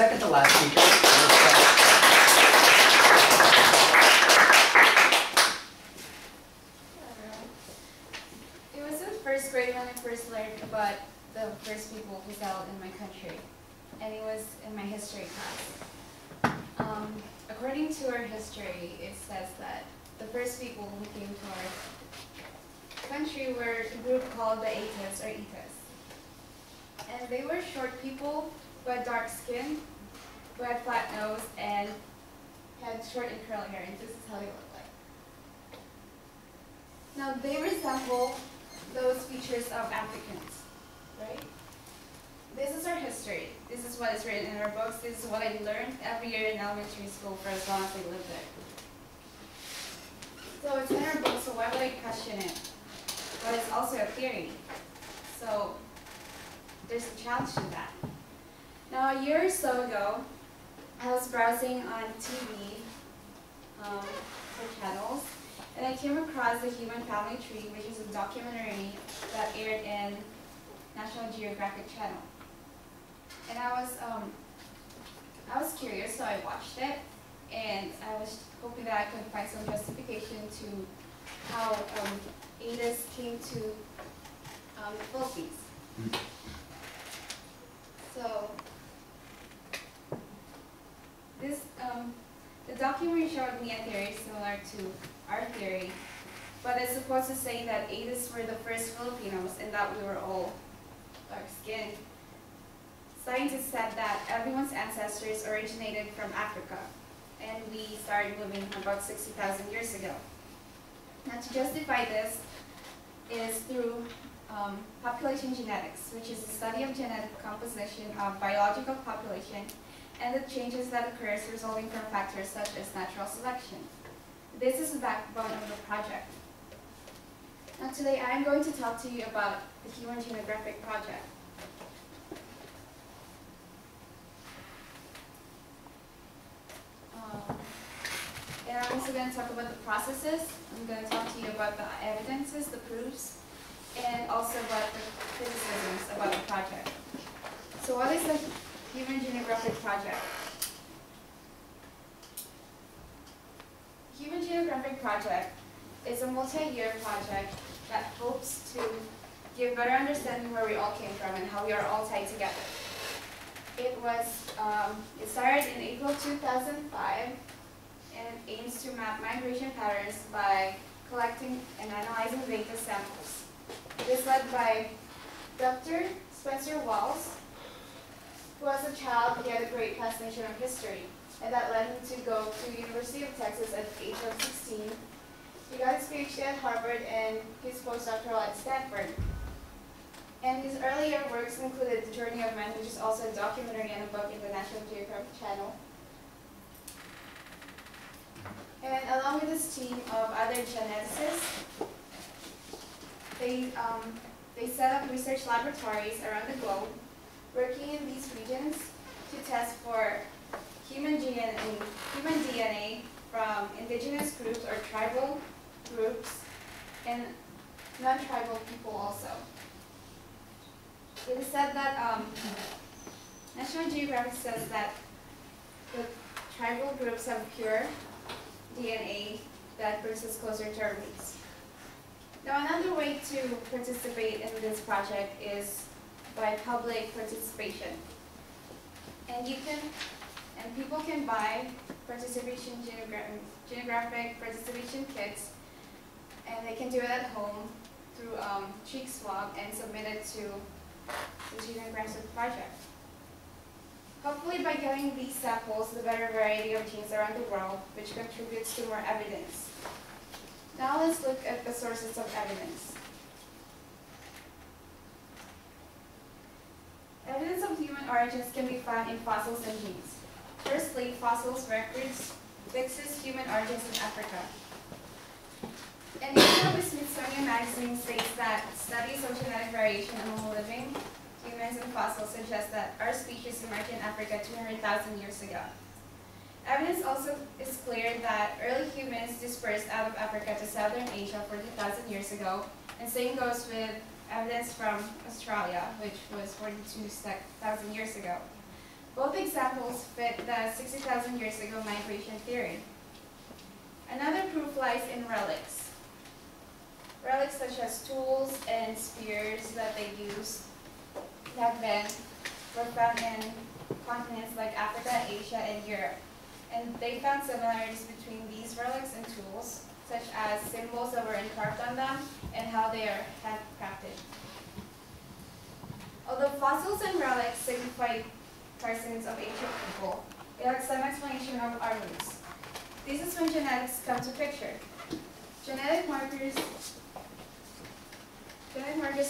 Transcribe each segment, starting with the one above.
Second to last speaker. It was in first grade when I first learned about the first people who settled in my country, and it was in my history class. According to our history, it says that the first people who came to our country were a group called the Atis or Itas. And they were short people who had dark skin, who had flat nose, and had short and curly hair, and this is how they looked like. Now they resemble those features of Africans, right? This is our history. This is what is written in our books. This is what I learned every year in elementary school for as long as I lived there. So it's in our books, so why would I question it? But it's also a theory. So there's a challenge to that. Now a year or so ago, I was browsing on TV for channels, and I came across the Human Family Tree, which is a documentary that aired in National Geographic Channel. And I was curious, so I watched it, and I was hoping that I could find some justification to how Atis came to the Philippines. So this the documentary showed me a theory similar to our theory, but it's supposed to say that Atis were the first Filipinos and that we were all dark-skinned. Scientists said that everyone's ancestors originated from Africa, and we started moving about 60,000 years ago. Now to justify this is through population genetics, which is the study of genetic composition of biological population and the changes that occurs resulting from factors such as natural selection. This is the backbone of the project. Now today I am going to talk to you about the Human Genographic Project. And I'm also going to talk about the processes. I'm going to talk to you about the evidences, the proofs, and also about the criticisms about the project. So what is the Human Genographic Project? The Human Genographic Project is a multi-year project that hopes to give better understanding where we all came from and how we are all tied together. It started in April 2005, and it aims to map migration patterns by collecting and analyzing data samples. It is led by Dr. Spencer Walls, who as a child he had a great fascination of history, and that led him to go to the University of Texas at the age of 16. He got his PhD at Harvard and his postdoctoral at Stanford. And his earlier works included The Journey of Man, which is also a documentary and a book in the National Geographic Channel. And along with his team of other geneticists, they set up research laboratories around the globe, working in these regions to test for human DNA from indigenous groups or tribal groups and non-tribal people also. It is said that National Geographic says that the tribal groups have pure DNA that brings us closer to our roots. Now another way to participate in this project is by public participation. And people can buy genographic participation kits, and they can do it at home through cheek swab and submit it to the Genographic Project. Hopefully by getting these samples, the better variety of genes around the world, which contributes to more evidence. Now let's look at the sources of evidence. Evidence of human origins can be found in fossils and genes. Firstly, fossils records fixes human origins in Africa. An issue of the Smithsonian magazine states that studies of genetic variation among living humans and fossils suggest that our species emerged in Africa 200,000 years ago. Evidence also is clear that early humans dispersed out of Africa to southern Asia 40,000 years ago, and same goes with evidence from Australia, which was 42,000 years ago. Both examples fit the 60,000 years ago migration theory. Another proof lies in relics. Relics such as tools and spears that they used back then were found in continents like Africa, Asia, and Europe. And they found similarities between these relics and tools, such as symbols that were encarved on them and how they are handcrafted. Although fossils and relics signify persons of ancient people, it has some explanation of our roots. This is when genetics come to picture. Genetic markers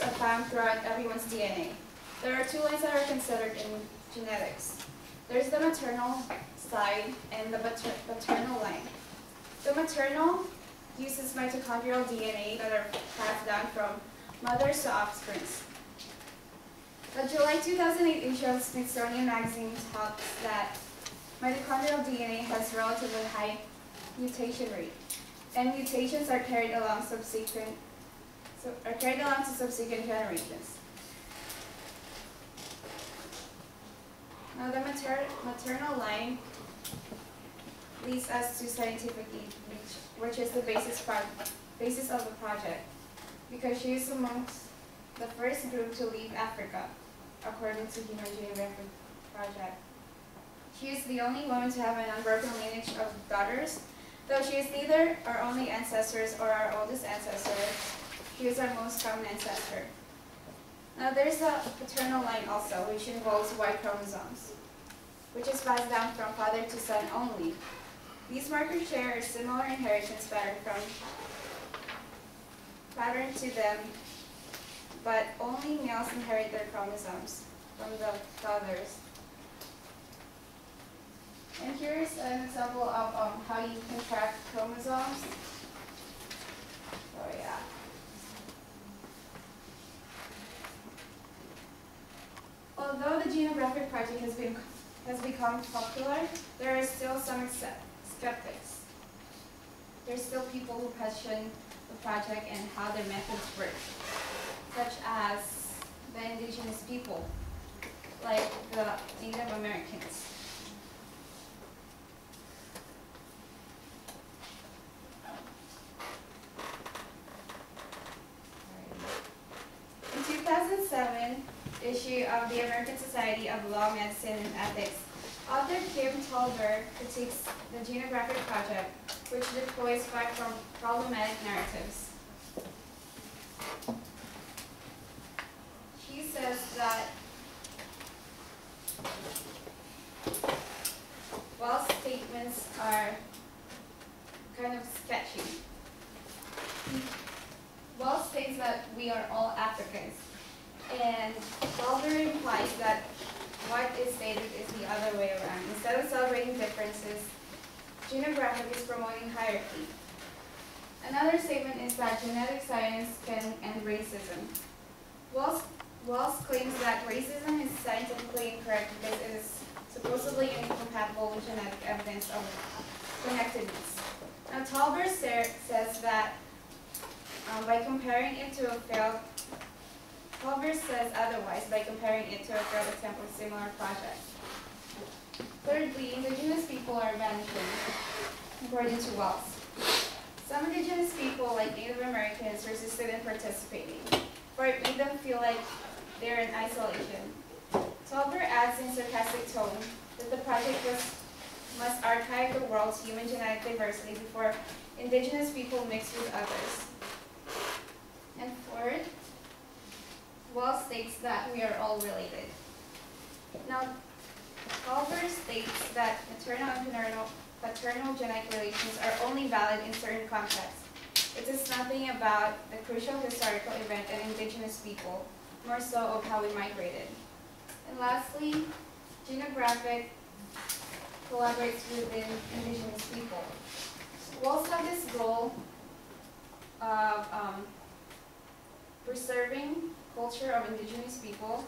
are found throughout everyone's DNA. There are two lines that are considered in genetics. There's the maternal side and the paternal line. The maternal uses mitochondrial DNA that are passed down from mothers to offsprings. The July 2008 issue of Smithsonian Magazine tells that mitochondrial DNA has relatively high mutation rate, and mutations are carried along to subsequent generations. Now the maternal line leads us to scientific research, which is the basis of the project, because she is amongst the first group to leave Africa, according to Human Geographic Project. She is the only woman to have an unbroken lineage of daughters. Though she is neither our only ancestors or our oldest ancestor, she is our most common ancestor. Now there's a paternal line also, which involves Y chromosomes, which is passed down from father to son only. These markers share a similar inheritance pattern to them, but only males inherit their chromosomes from the fathers. And here's an example of how you can track chromosomes. Oh yeah. Although the Genographic Project has become popular, there are still some skeptics. There's still people who question the project and how their methods work, such as the indigenous people, like the Native Americans. In 2007 issue of the American Society of Law, Medicine, and Ethics, author Kim Tolber critiques the Genographic Project, which deploys 5 problematic narratives. She says that while statements are kind of sketchy, Wells states that we are all Africans, and Tolber implies that what is stated is the other way around. Instead of celebrating differences, Genographic is promoting hierarchy. Another statement is that genetic science can end racism. Wells claims that racism is scientifically incorrect because it is supposedly incompatible with genetic evidence of connectedness. Now Tolber says that by comparing it to a failed, Tolber says otherwise by comparing it to a failed attempt with similar project. Thirdly, indigenous people are vanishing, according to Wells. Some indigenous people, like Native Americans, resisted in participating, for it made them feel like they're in isolation. Tolber adds in sarcastic tone that the project must archive the world's human genetic diversity before indigenous people mix with others. And fourth, Wells states that we are all related. Now, Tolber states that maternal and paternal genetic relations are only valid in certain contexts. It says nothing about the crucial historical event and indigenous people, more so of how we migrated. And lastly, Genographic collaborates within indigenous people. Wells had this goal of preserving culture of indigenous people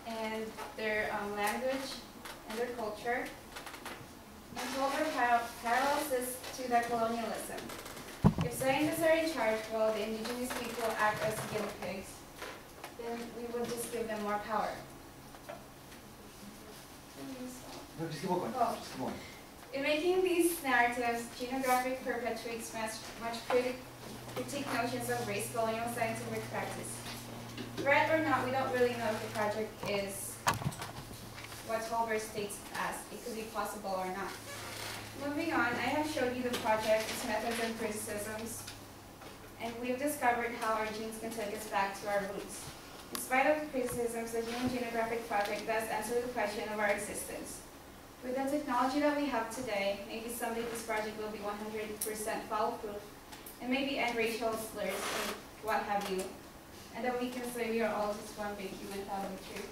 and their language and their culture. And Tolber parallels this to the colonialism. If scientists are in charge while the indigenous people act as guinea pigs, then we would just give them more power. No, just keep on going. Oh. Just keep on. In making these narratives, genographic perpetuates much critique notions of race, colonial scientific practice. Right or not, we don't really know if the project is what Tolbert states as. It could be possible or not. Moving on, I have showed you the project, its methods and criticisms, and we've discovered how our genes can take us back to our roots. In spite of the criticisms, the Human Genographic Project does answer the question of our existence. With the technology that we have today, maybe someday this project will be 100% foul-proof, and maybe end racial slurs and what have you, and that we can say we are all just one big human family tree.